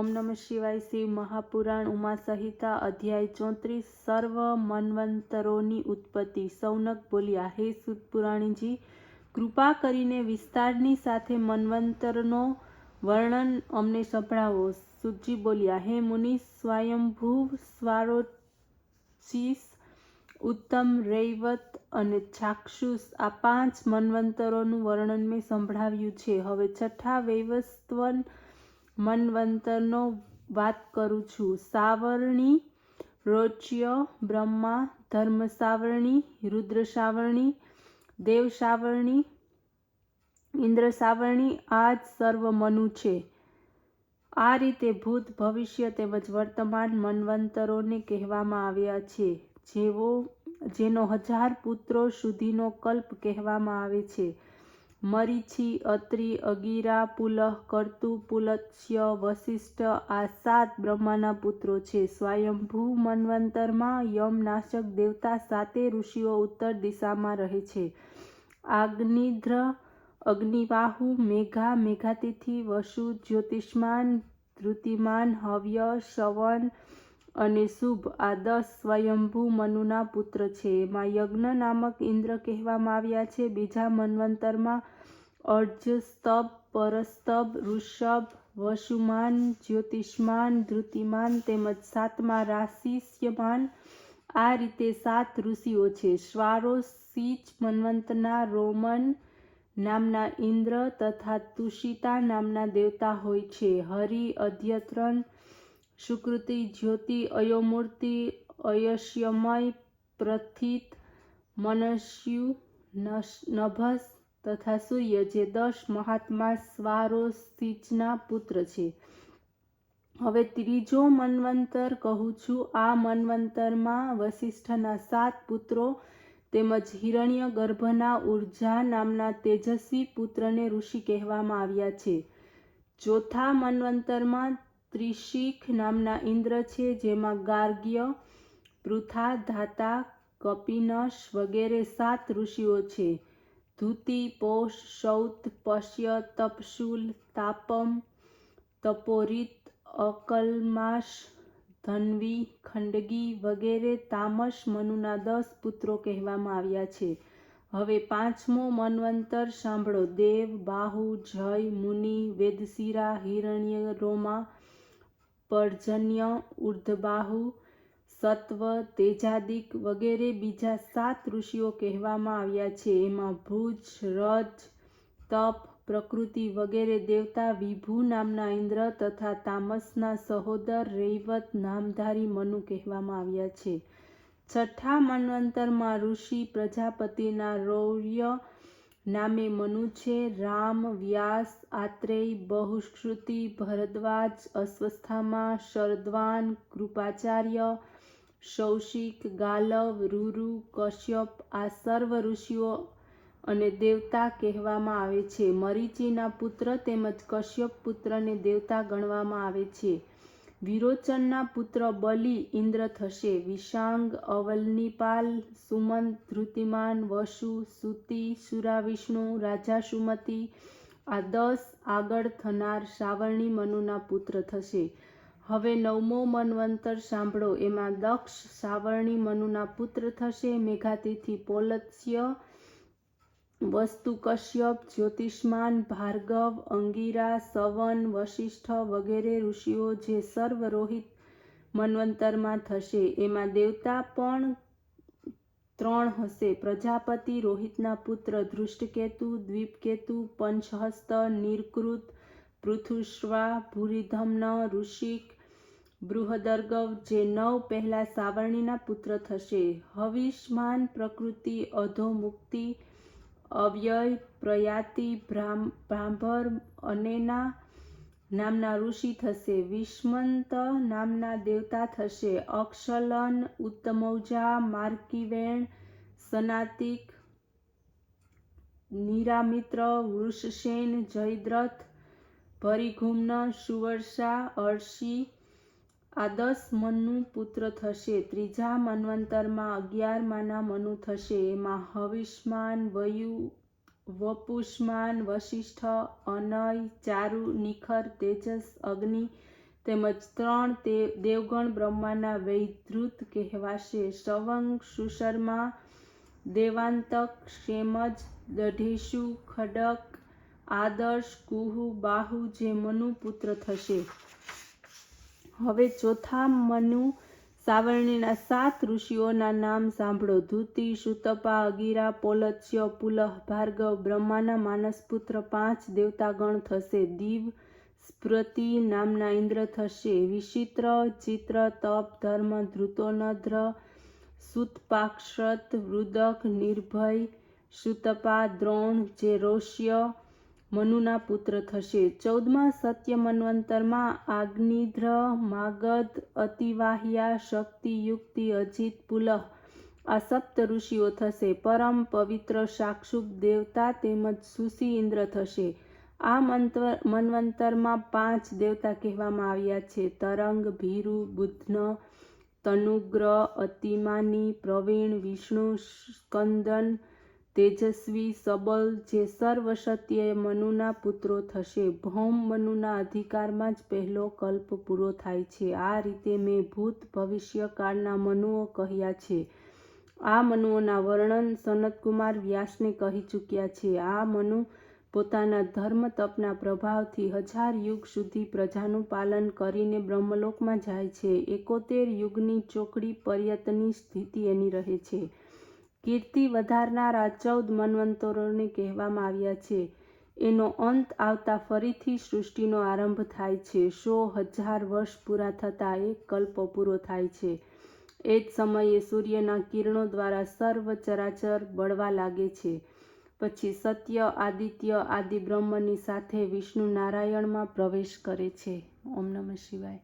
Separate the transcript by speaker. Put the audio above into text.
Speaker 1: ओम नमः शिवाय। शिव महापुराण उमा संहिता अध्याय 34 સર્વ મન્વંતરોની ઉત્પત્તિ। સૌનક બોલ્યા, હે સુત પુરાણીજી, કૃપા કરીને વિસ્તારની સાથે મન્વંતરનો વર્ણન અમને સંભળાવો। સુતજી બોલ્યા, હે મુનિ, સ્વયંભૂ, સ્વારોચિષ, ઉત્તમ, રૈવત અને ચાક્ષુષ આ 5 મન્વંતરોનું વર્ણન મેં સંભળાવ્યું છે। હવે છઠ્ઠા વૈવસ્વત મન્વંતરનો વાત કરું છું। સાવર્ણી, રોચ્ય, બ્રહ્મા, ધર્મ સાવર્ણી, રુદ્ર સાવર્ણી, દેવ સાવર્ણી, ઇન્દ્ર સાવર્ણી આ જ સર્વ મનુ છે। આ રીતે ભૂત, ભવિષ્ય તેમજ વર્તમાન મન્વંતરોને કહેવામાં આવ્યા છે, જેનો 1000 પુત્રો સુધીનો કલ્પ કહેવામાં આવે છે। મરીચી, અત્રિ, અગિરા, પુલહ, કર્તુ, પુલત્સ્ય, વસિષ્ઠ આ 7 બ્રહ્માના પુત્રો છે। સ્વયંભૂ મન્વંતરમાં યમનાશક દેવતા 7 ઋષિઓ ઉત્તર દિશામાં રહે છે। આગ્નિધ્ર, અગ્નિવાહુ, મેઘા, મેઘાતિથિ, વસુ, જ્યોતિષ્માન, ધૃતિમાન, હવ્ય, શવન અને શુભ આ 10 સ્વયંભૂ મનુના પુત્ર છે। એમાં યજ્ઞ નામક ઇન્દ્ર કહેવામાં આવ્યા છે। બીજા મન્વંતરમાં અર્ધસ્તંભ, પરસ્તંભ, ઋષભ, વસુમાન, જ્યોતિષ્માન, ધૃતિમાન તેમજ 7મા રાશિષ્યમાન આ રીતે 7 ઋષિઓ છે। સ્વારોચિષ મન્વંતરના રોમન નામના ઇન્દ્ર તથા તુષિતા નામના દેવતા હોય છે। હરિ, અધ્યત્રન, સુકૃતિ, જ્યોતિ, અયોમૂર્તિ, અયસ્યમય, પ્રથિત, મનસ્યુ, નભસ તથા સૂર્ય જે 10 મહાત્મા સ્વારોચિષના પુત્ર છે। હવે ત્રીજો મન્વંતર કહું છું। આ મન્વંતરમાં વસિષ્ઠના 7 પુત્રો તેમજ હિરણ્ય ગર્ભના ઉર્જા નામના તેજસ્વી પુત્રને ઋષિ કહેવામાં આવ્યા છે। ચોથા મન્વંતરમાં ત્રિશિખ નામના ઇન્દ્ર છે, જેમાં ગાર્ગ્ય, પૃથા, ધાતા, કપિનશ વગેરે 7 ઋષિઓ છે। ધૂતિ, પોષ, સૌત, પશ્ય, તપશૂલ, તાપમ, તપોરિત, અકલ્માશ, ધન્વી, ખંડગી વગેરે તામસ મનુના 10 પુત્રો કહેવામાં આવ્યા છે। હવે પાંચમો મન્વંતર સાંભળો। દેવ, બાહુ, જય, મુનિ, વેદશિરા, હિરણ્યરોમા, પર્જન્ય, ઉર્ધબાહુ, સત્વ, તેજાદિક વગેરે બીજા 7 ઋષિઓ કહેવામાં આવ્યા છે। એમાં ભુજ, રજ, તપ, પ્રકૃતિ વગેરે દેવતા વિભુ નામના ઇન્દ્ર તથા તામસના સહોદર રૈવત નામધારી મનુ કહેવામાં આવ્યા છે। છઠ્ઠા મન્વંતરમાં ઋષિ પ્રજાપતિના રૌર્ય નામે મનુ છે। રામ, વ્યાસ, આત્રેય, બહુશ્રુતિ, ભરદ્વાજ, અશ્વત્થામા, શરદ્વાન, કૃપાચાર્ય, કૌશિક, ગાલવ, રૂરુ, કશ્યપ આ સર્વ ઋષિઓ અને દેવતા કહેવામાં આવે છે। મરીચીના પુત્ર તેમજ કશ્યપ પુત્રને દેવતા ગણવામાં આવે છે। વિરોચનના પુત્ર બલિ ઇન્દ્ર થશે। વિશાંગ, અવલનીપાલ, સુમંત, ધૃતિમાન, વસુ, સુતિ, સુરાવિષ્ણુ, રાજા સુમતિ આ 10 આગળ થનાર સાવર્ણી મનુના પુત્ર થશે। હવે 9મો મન્વંતર સાંભળો। એમાં દક્ષ સાવર્ણી મનુના પુત્ર થશે। મેઘાતિથિ પૌલત્સ્ય, વસ્તુ કશ્યપ, જ્યોતિષ્માન, ભાર્ગવ, અંગિરા, સવન, વસિષ્ઠ વગેરે ઋષિઓ જે સર્વ રોહિત મન્વંતરમાં થશે। એમાં દેવતા પણ 3 હશે। પ્રજાપતિ, રોહિતના પુત્ર ધૃષ્ટકેતુ, દ્વીપકેતુ, પંચહસ્ત, નિરકૃત, પૃથુશ્વા, ભૂરિધમ્ન, ઋષિક, બૃહદર્ગવ જે 9 પહેલા સાવર્ણીના પુત્ર થશે। હવિષ્માન, પ્રકૃતિ, અધોમુક્તિ, અવ્યય, પ્રયાતિ, ભ્રાંભર, અનેના નામના ઋષિ થશે। વિષ્મંત નામના દેવતા થશે। અક્ષલન, ઉત્તમૌજા, માર્કિવેણ, સનાતિક, નિરામિત્ર, વૃષસેન, જયદ્રથ, ભરિઘુમ્ન, સુવર્ષા, અર્ષિ આ 10 મનુ પુત્ર થશે। ત્રીજા મન્વંતરમાં 11માના મનુ થશે। એમાં હવિષ્માન, વયુ, વપુષ્માન, વસિષ્ઠ, અનય, ચારુ, નિખર, તેજસ, અગ્નિ તેમજ 3 દેવગણ બ્રહ્માના વૈધૃત કહેવાશે. સવંગ, સુશર્મા, દેવાંતક, ક્ષેમજ, દઢેશુ, ખડક, આદર્શ, કુહુ, બાહુ જે મનુ પુત્ર થશે. હવે ચોથા મનુ સાવરણીના 7 ઋષિઓના નામ સાંભળો. ધૂતિ, સુતપા, અગિરા, પૌલત્ય, પુલહ, ભાર્ગવ. બ્રહ્માના માનસપુત્ર 5 દેવતાગણ થશે. દિવ, સ્પૃતિ નામના ઇન્દ્ર થશે. વિચિત્ર, ચિત્ર, તપ, ધર્મ, ધૃતોનદ્ર, સુતપાક્ષત, વૃદક, નિર્ભય, સુતપા, દ્રોણ જે રોષ્ય મનુના પુત્ર થશે. 14મા સત્ય મન્વંતરમાં આગ્નિધ્ર, માગધ, અતિવાહ્યા, શક્તિ, યુક્તિ, અજિત, પુલહ આ 7 ઋષિઓ થશે. પરમ પવિત્ર શાક્ષુપ દેવતા તેમજ સુસી ઇન્દ્ર થશે. આ મન્વંતરમાં 5 દેવતા કહેવામાં આવ્યા છે: તરંગ, ભીરુ, બુધ્ન, તનુગ્ર, અતિમાની, પ્રવીણ, વિષ્ણુ, સ્કંદન, તેજસ્વી, સબલ જે સર્વ સત્ય મનુના પુત્રો થશે. ભૌમ મનુના અધિકારમાં જ પહેલો કલ્પ પૂરો થાય છે. આ રીતે મેં ભૂત ભવિષ્ય કાળના મનુઓ કહ્યા છે. આ મનુઓના વર્ણન સનતકુમાર વ્યાસને કહી ચૂક્યા છે. આ મનુ પોતાના ધર્મ તપના પ્રભાવથી 1000 યુગ સુધી પ્રજાનું પાલન કરીને બ્રહ્મલોકમાં જાય છે. 71 યુગની ચોકડી પર્યંતની સ્થિતિ એની રહે છે. કીર્તિ વધારનાર આ 14 મન્વંતરોને કહેવામાં આવ્યા છે. એનો અંત આવતા ફરીથી સૃષ્ટિનો આરંભ થાય છે. 100,000 વર્ષ પૂરા થતાં એક કલ્પ પૂરો થાય છે. એ જ સમયે સૂર્યના કિરણો દ્વારા સર્વ ચરાચર બળવા લાગે છે. પછી સત્ય, આદિત્ય આદિ બ્રહ્મની સાથે વિષ્ણુ નારાયણમાં પ્રવેશ કરે છે. ઓમ નમઃ શિવાય.